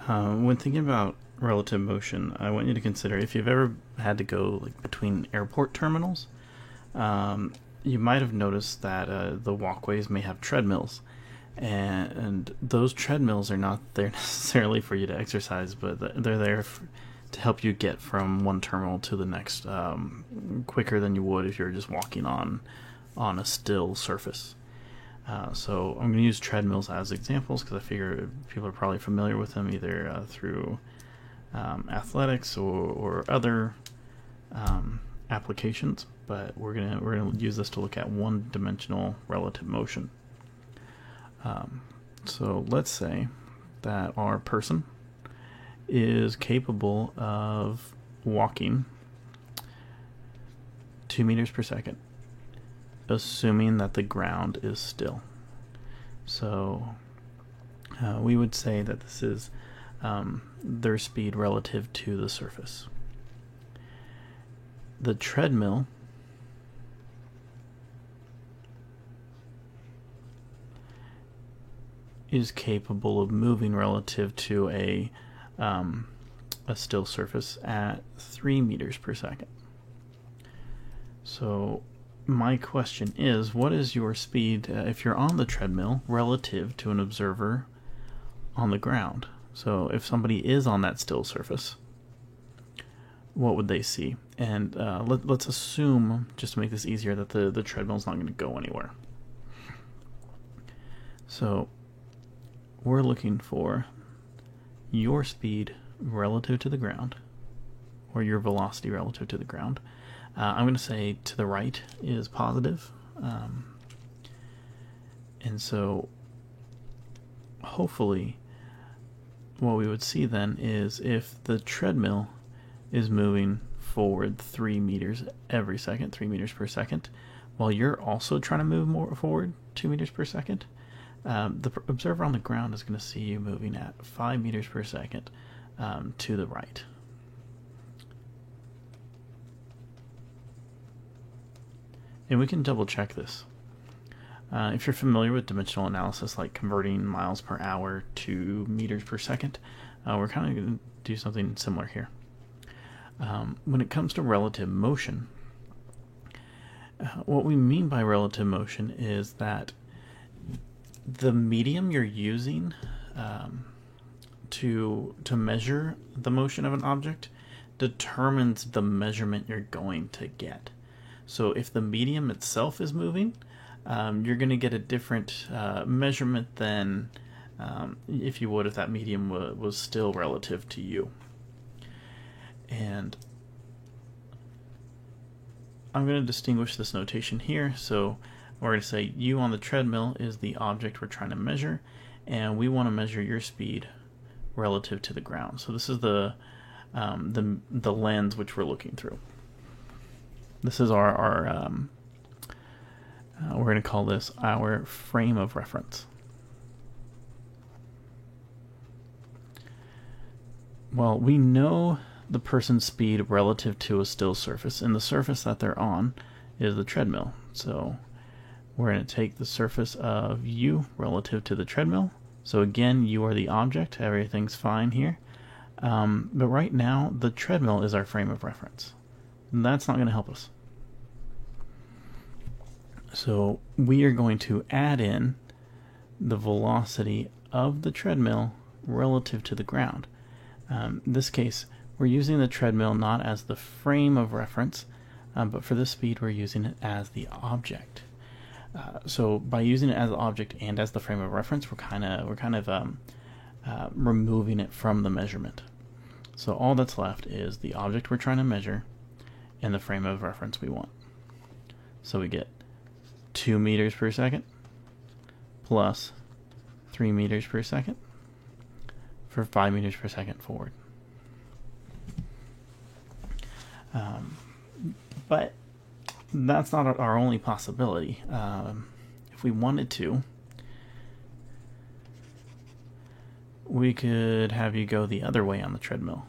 When thinking about relative motion, I want you to consider if you've ever had to go like between airport terminals, you might have noticed that the walkways may have treadmills, and those treadmills are not there necessarily for you to exercise, but they're there to help you get from one terminal to the next quicker than you would if you're just walking on a still surface. So I'm going to use treadmills as examples because I figure people are probably familiar with them either through athletics or other applications. But we're gonna use this to look at one-dimensional relative motion. So let's say that our person is capable of walking 2 meters per second, assuming that the ground is still. So we would say that this is their speed relative to the surface. The treadmill is capable of moving relative to a still surface at 3 meters per second. So my question is, what is your speed if you're on the treadmill relative to an observer on the ground? So if somebody is on that still surface, what would they see? And let's assume, just to make this easier, that the treadmill's not going to go anywhere. So we're looking for your speed relative to the ground, or your velocity relative to the ground. I'm going to say to the right is positive. And so hopefully what we would see then is if the treadmill is moving forward 3 meters every second, 3 meters per second, while you're also trying to move more forward 2 meters per second, the observer on the ground is going to see you moving at 5 meters per second to the right. And we can double check this. If you're familiar with dimensional analysis, like converting miles per hour to meters per second, we're kind of going to do something similar here. When it comes to relative motion, what we mean by relative motion is that the medium you're using to measure the motion of an object determines the measurement you're going to get. So if the medium itself is moving, you're going to get a different measurement than if you would if that medium was still relative to you. And I'm going to distinguish this notation here. So we're going to say you on the treadmill is the object we're trying to measure, and we want to measure your speed relative to the ground. So this is the lens which we're looking through. This is our we're going to call this our frame of reference. Well, we know the person's speed relative to a still surface, and the surface that they're on is the treadmill. So we're going to take the surface of you relative to the treadmill. So again, you are the object. Everything's fine here. But right now, the treadmill is our frame of reference. And that's not going to help us. So we are going to add in the velocity of the treadmill relative to the ground. In this case, we're using the treadmill not as the frame of reference, but for this speed, we're using it as the object. So by using it as the object and as the frame of reference, we're kind of removing it from the measurement. So all that's left is the object we're trying to measure and the frame of reference we want. So we get 2 meters per second plus 3 meters per second for 5 meters per second forward. But that's not our only possibility. If we wanted to, we could have you go the other way on the treadmill.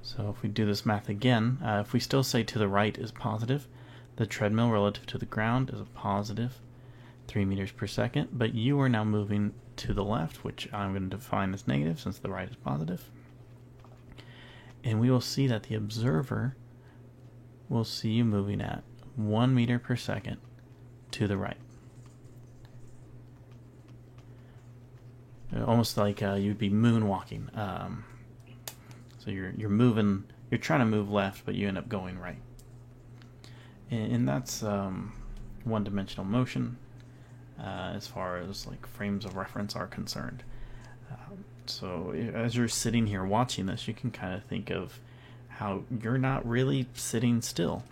So if we do this math again, if we still say to the right is positive, the treadmill relative to the ground is a positive 3 meters per second, but you are now moving to the left, which I'm going to define as negative since the right is positive. And we will see that the observer will see you moving at 1 meter per second to the right. Almost like you'd be moonwalking. So you're moving, you're trying to move left, but you end up going right. And that's one-dimensional motion as far as like frames of reference are concerned. So as you're sitting here watching this, you can kind of think of how you're not really sitting still.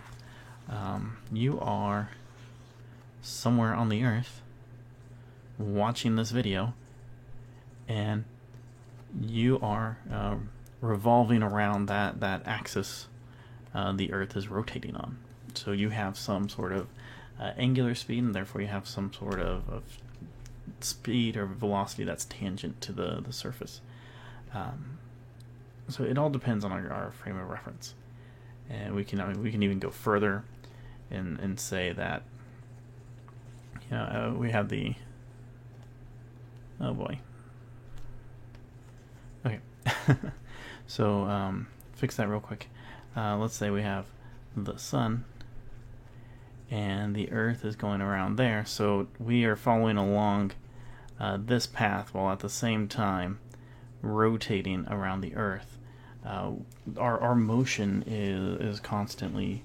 You are somewhere on the earth watching this video, and you are revolving around that axis the earth is rotating on. So you have some sort of angular speed, and therefore you have some sort of speed or velocity that's tangent to the surface. So it all depends on our frame of reference. And we can even go further and say that, you know, we have the, oh boy. Okay. So fix that real quick. Let's say we have the sun and the earth is going around there, so we are following along this path while at the same time rotating around the earth. Our motion is constantly,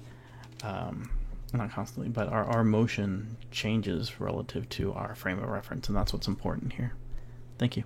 not constantly, but our motion changes relative to our frame of reference, and that's what's important here. Thank you.